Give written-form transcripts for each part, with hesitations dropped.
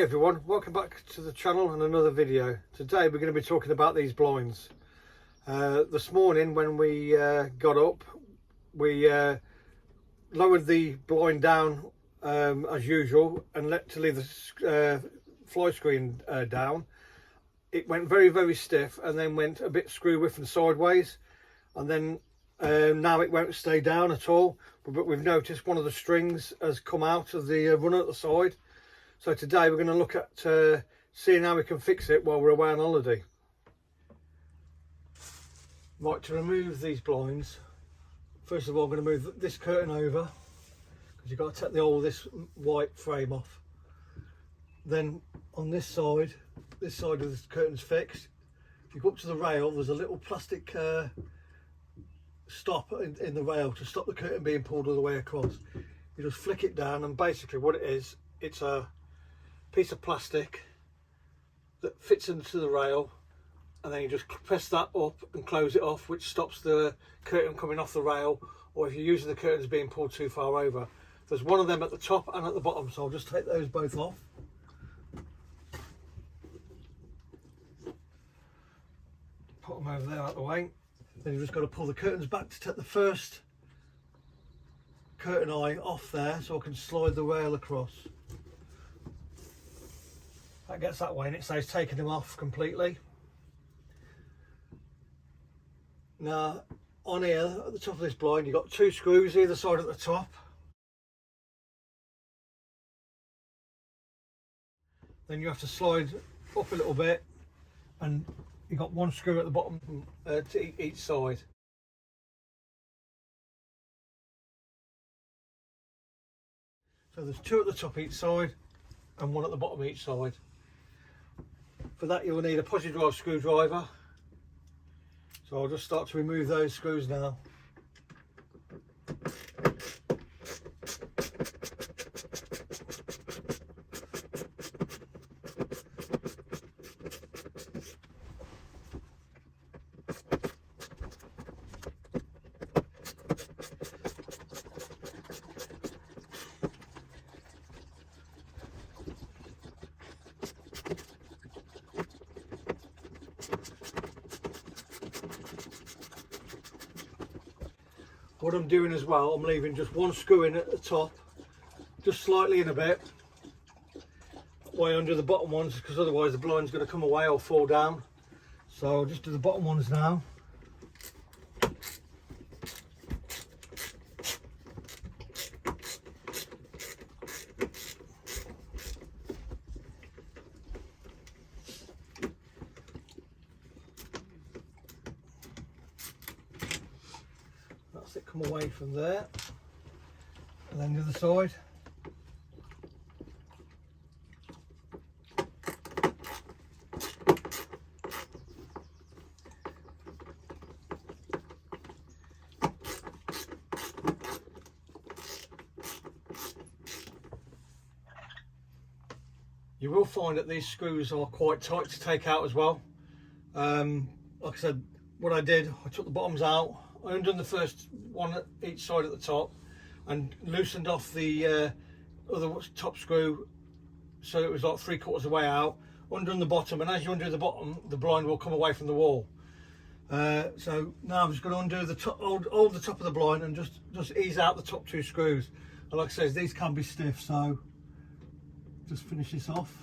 Hi everyone, welcome back to the channel and another video. Today we're going to be talking about these blinds. This morning when we got up, we lowered the blind down as usual and to leave the fly screen down. It went very stiff and then went a bit screw width and sideways, and then now it won't stay down at all, but we've noticed one of the strings has come out of the runner at the side. So today we're going to look at seeing how we can fix it while we're away on holiday. Right, to remove these blinds, first of all I'm going to move this curtain over, because you've got to take all this white frame off. Then on this side of the curtain's fixed. If you go up to the rail, there's a little plastic stop in the rail to stop the curtain being pulled all the way across. You just flick it down, and basically what it is, it's a piece of plastic that fits into the rail, and then you just press that up and close it off, which stops the curtain coming off the rail, or if you're using the curtains being pulled too far over. There's one of them at the top and at the bottom, so I'll just take those both off. Put them over there out of the way. Then you've just got to pull the curtains back to take the first curtain eye off there, so I can slide the rail across. That gets that way and it says taking them off completely. Now on here at the top of this blind you've got two screws either side at the top. Then you have to slide up a little bit, and you've got one screw at the bottom to each side. So there's two at the top each side and one at the bottom each side. For that you will need a positive drive screwdriver. So I'll just start to remove those screws now. What I'm doing as well, I'm leaving just one screw in at the top, just slightly in a bit, way under the bottom ones, because otherwise the blind's going to come away or fall down. So I'll just do the bottom ones now. It come away from there, and then the other side. You will find that these screws are quite tight to take out as well. Like I said, what I did, I took the bottoms out, I undone the first one at each side at the top and loosened off the other top screw, so it was like 3/4 of the way out, undone the bottom, and as you undo the bottom the blind will come away from the wall. So now I'm just going to undo the top, hold the top of the blind and just ease out the top two screws. And like I said, these can be stiff, so just finish this off.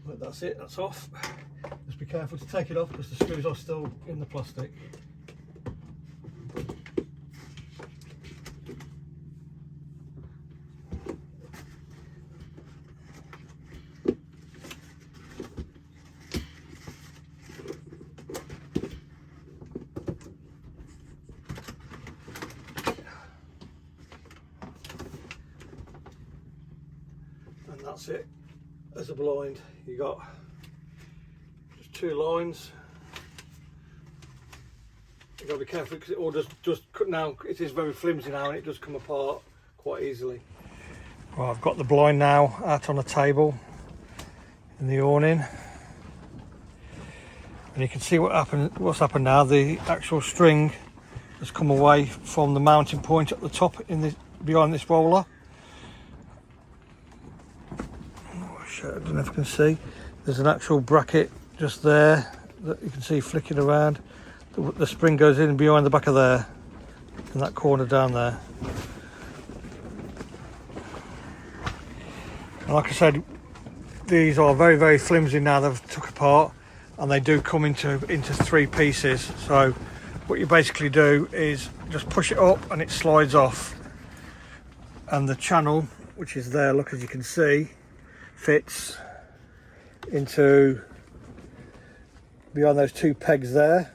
But that's it, that's off. Just be careful to take it off because the screws are still in the plastic. And that's it. As a blind, you got just two lines. You've got to be careful because it all just now, it is very flimsy now and it does come apart quite easily. Well, I've got the blind now out on a table in the awning. And you can see what's happened now. The actual string has come away from the mounting point at the top behind this roller. I don't know if you can see. There's an actual bracket just there that you can see flicking around. The spring goes in behind the back of there, in that corner down there. And like I said, these are very, very flimsy now. They've took apart, and they do come into 3 pieces. So what you basically do is just push it up and it slides off, and the channel, which is there, look, as you can see, fits into behind those 2 pegs there.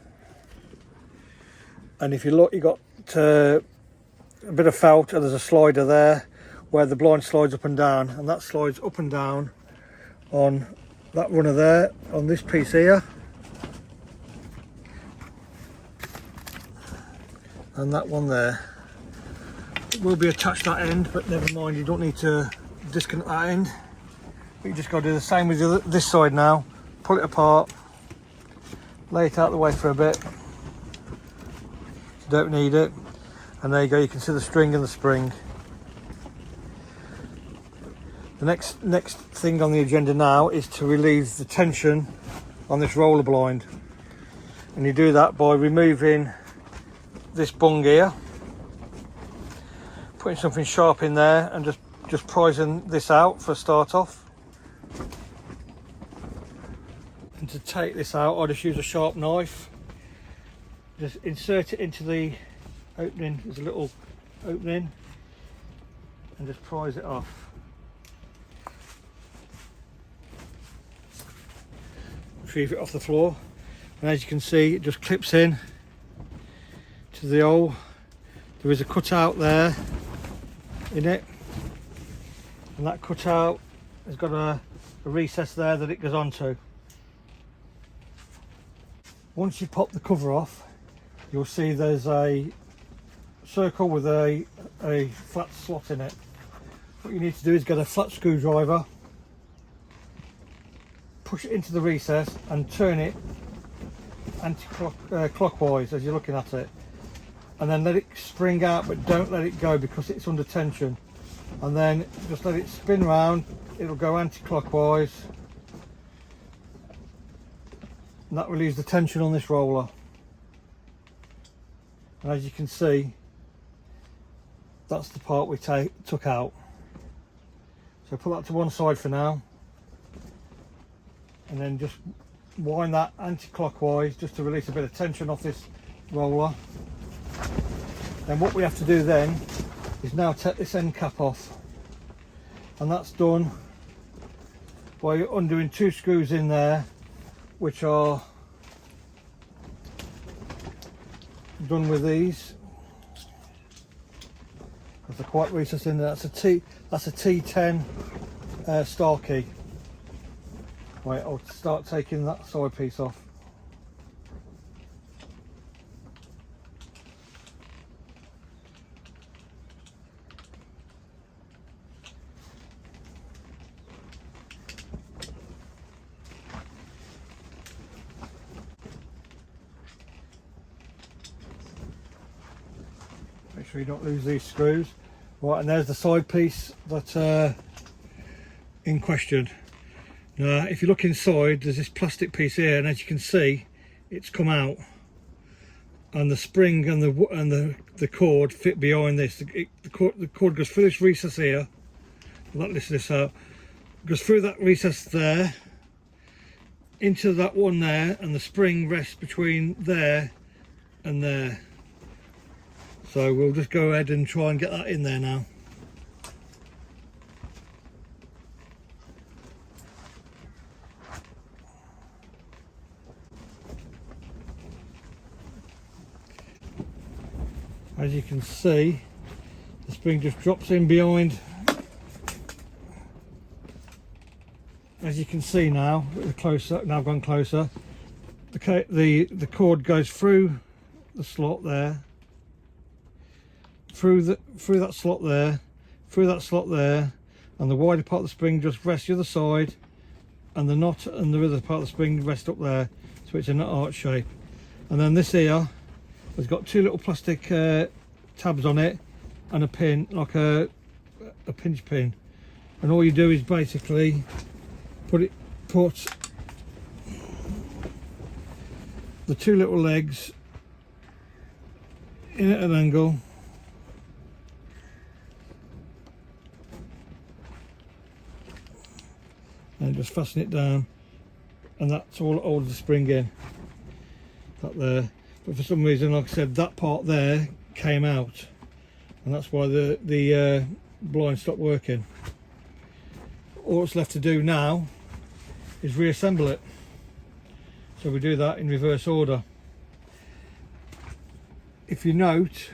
And if you look, you got a bit of felt, and there's a slider there where the blind slides up and down, and that slides up and down on that runner there, on this piece here, and that one there. It will be attached that end, but never mind, you don't need to disconnect that end. But you just got to do the same with this side now. Pull it apart, lay it out the way for a bit. Don't need it, and there you go. You can see the string and the spring. The next thing on the agenda now is to relieve the tension on this roller blind, and you do that by removing this bung here, putting something sharp in there, and just prising this out for a start off. And to take this out, I just use a sharp knife. Just insert it into the opening. There's a little opening, and just prise it off. Retrieve it off the floor, and as you can see, it just clips in to the hole. There is a cutout there in it, and that cutout has got a recess there that it goes onto. Once you pop the cover off, you'll see there's a circle with a flat slot in it. What you need to do is get a flat screwdriver, push it into the recess and turn it anti-clockwise as you're looking at it, and then let it spring out, but don't let it go because it's under tension. And then just let it spin round, it'll go anti-clockwise, and that relieves the tension on this roller. And as you can see, that's the part we took out. So put that to one side for now, and then just wind that anti-clockwise just to release a bit of tension off this roller. Then what we have to do then is now take this end cap off, and that's done by undoing 2 screws in there, which are done with these, because they're quite recessed in there. That's a T10 star key. Right, I'll start taking that side piece off. Make sure you don't lose these screws. Right, and there's the side piece that's in question. Now, if you look inside, there's this plastic piece here, and as you can see, it's come out, and the spring and the cord fit behind this. The cord goes through this recess here. Let this out. Goes through that recess there, into that one there, and the spring rests between there and there. So we'll just go ahead and try and get that in there now. As you can see, the spring just drops in behind. As you can see now, now I've gone closer, the cord goes through the slot there, through that slot there, through that slot there, and the wider part of the spring just rests the other side, and the knot and the other part of the spring rest up there. So so it's in an arch shape. And then this here has got two little plastic tabs on it and a pin, like a pinch pin, and all you do is basically put the two little legs in at an angle, and just fasten it down, and that's all that holds the spring in, that there. But for some reason, like I said, that part there came out, and that's why the blind stopped working. All that's left to do now is reassemble it. So we do that in reverse order. If you note,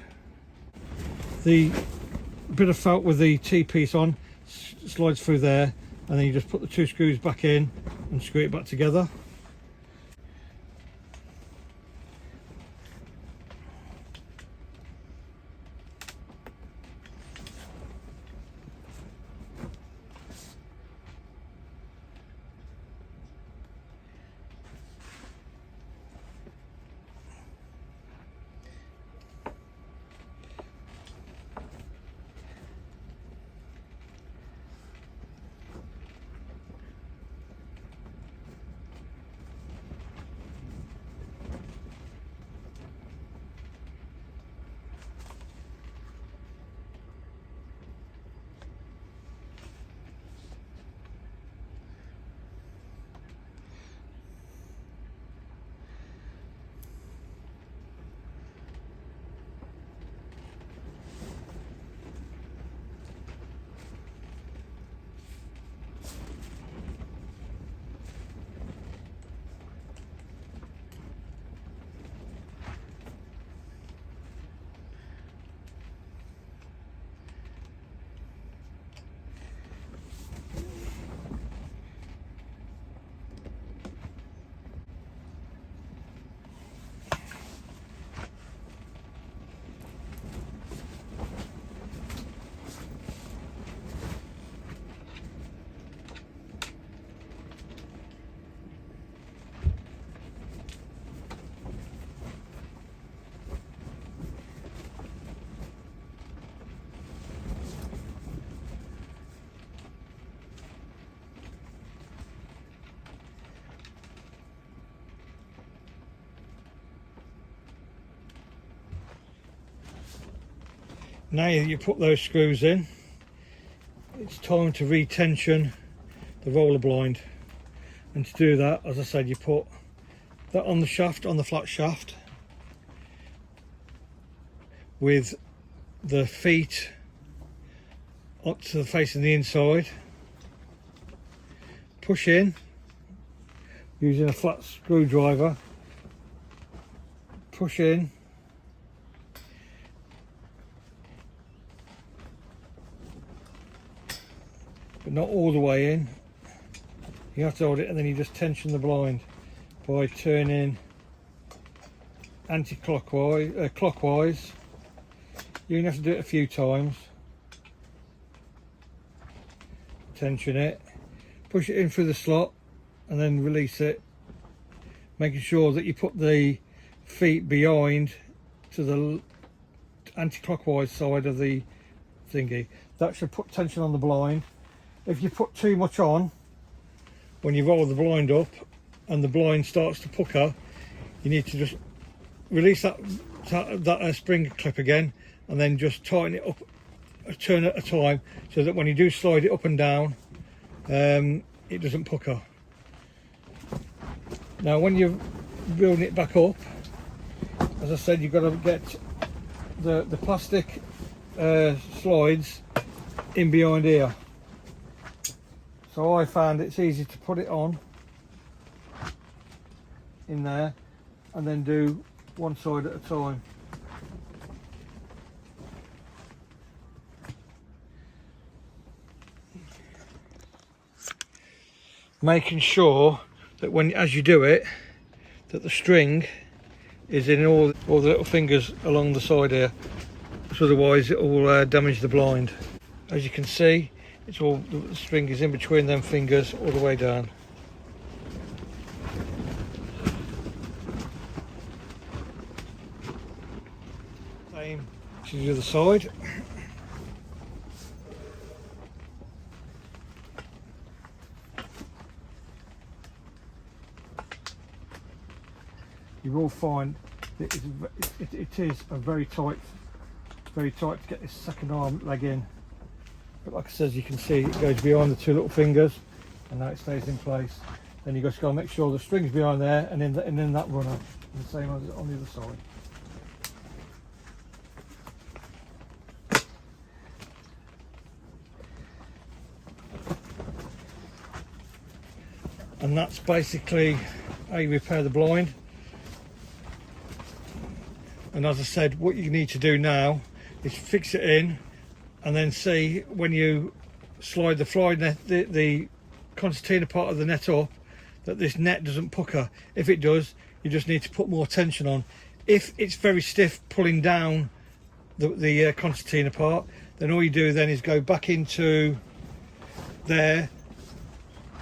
the bit of felt with the T-piece on slides through there, and then you just put the two screws back in and screw it back together. Now you put those screws in, it's time to retension the roller blind. And to do that, as I said, you put that on the shaft, on the flat shaft, with the feet up to the facing the inside. Push in using a flat screwdriver. Push in. But not all the way in. You have to hold it, and then you just tension the blind by turning anti-clockwise, clockwise. You have to do it a few times. Tension it, push it in through the slot, and then release it, making sure that you put the feet behind to the anti-clockwise side of the thingy. That should put tension on the blind. If you put too much on, when you roll the blind up and the blind starts to pucker, you need to just release that spring clip again, and then just tighten it up a turn at a time, so that when you do slide it up and down, it doesn't pucker. Now when you're building it back up, as I said, you've got to get the plastic slides in behind here. So I found it's easy to put it on in there and then do one side at a time. Making sure that as you do it, that the string is in all the little fingers along the side here, because otherwise it will damage the blind. As you can see, the string is in between them fingers all the way down. to the other side. You will find that it is a very tight to get this second arm leg in. But like I said, you can see it goes behind the two little fingers, and now it stays in place. Then you just got to make sure the string's behind there, and in that runner, and the same as on the other side. And that's basically how you repair the blind. And as I said, what you need to do now is fix it in, and then see when you slide the fly net, the concertina part of the net up, that this net doesn't pucker. If it does, you just need to put more tension on. If it's very stiff pulling down the concertina part, then all you do then is go back into there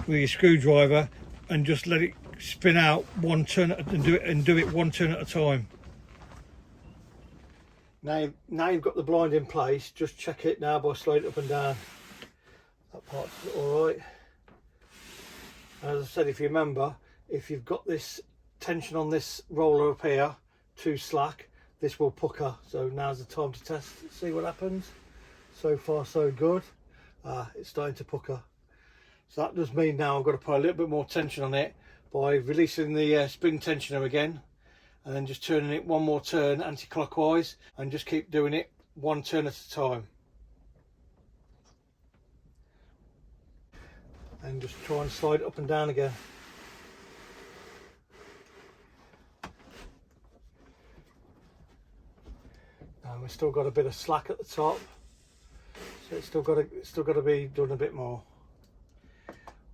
with your screwdriver and just let it spin out one turn and do it one turn at a time. Now you've got the blind in place, just check it now by sliding it up and down. That part's all right. As I said, if you remember, if you've got this tension on this roller up here too slack, this will pucker. So now's the time to test, see what happens. So far so good. It's starting to pucker. So that does mean now I've got to put a little bit more tension on it by releasing the spring tensioner again, and then just turning it one more turn anti-clockwise, and just keep doing it one turn at a time. And just try and slide it up and down again. And we've still got a bit of slack at the top, so it's still got to be done a bit more.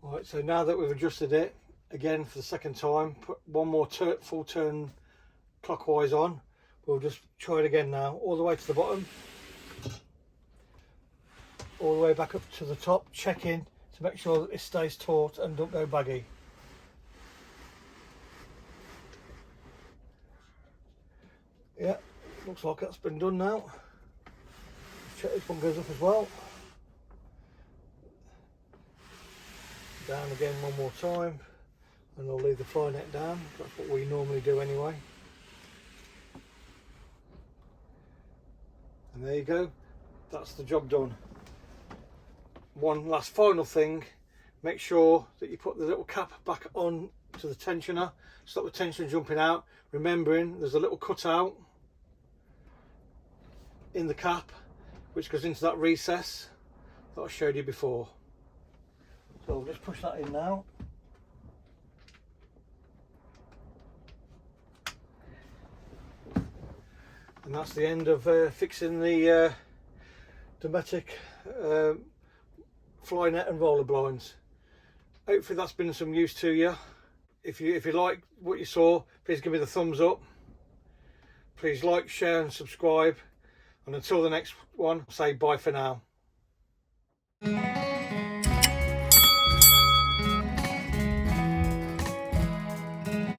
Right, so now that we've adjusted it again for the second time, put one more full turn clockwise on. We'll just try it again now, all the way to the bottom, all the way back up to the top, checking to make sure that it stays taut and don't go baggy. Yeah, looks like that's been done now. Check this one goes up as well. Down again one more time, and I'll leave the fly net down. That's what we normally do anyway. And there you go, that's the job done. One last final thing, make sure that you put the little cap back on to the tensioner, stop the tension jumping out, remembering there's a little cutout in the cap which goes into that recess that I showed you before. So I'll just push that in now. And that's the end of fixing the Dometic fly net and roller blinds. Hopefully that's been some use to you. If you like what you saw, please give me the thumbs up. Please like, share and subscribe. And until the next one, say bye for now.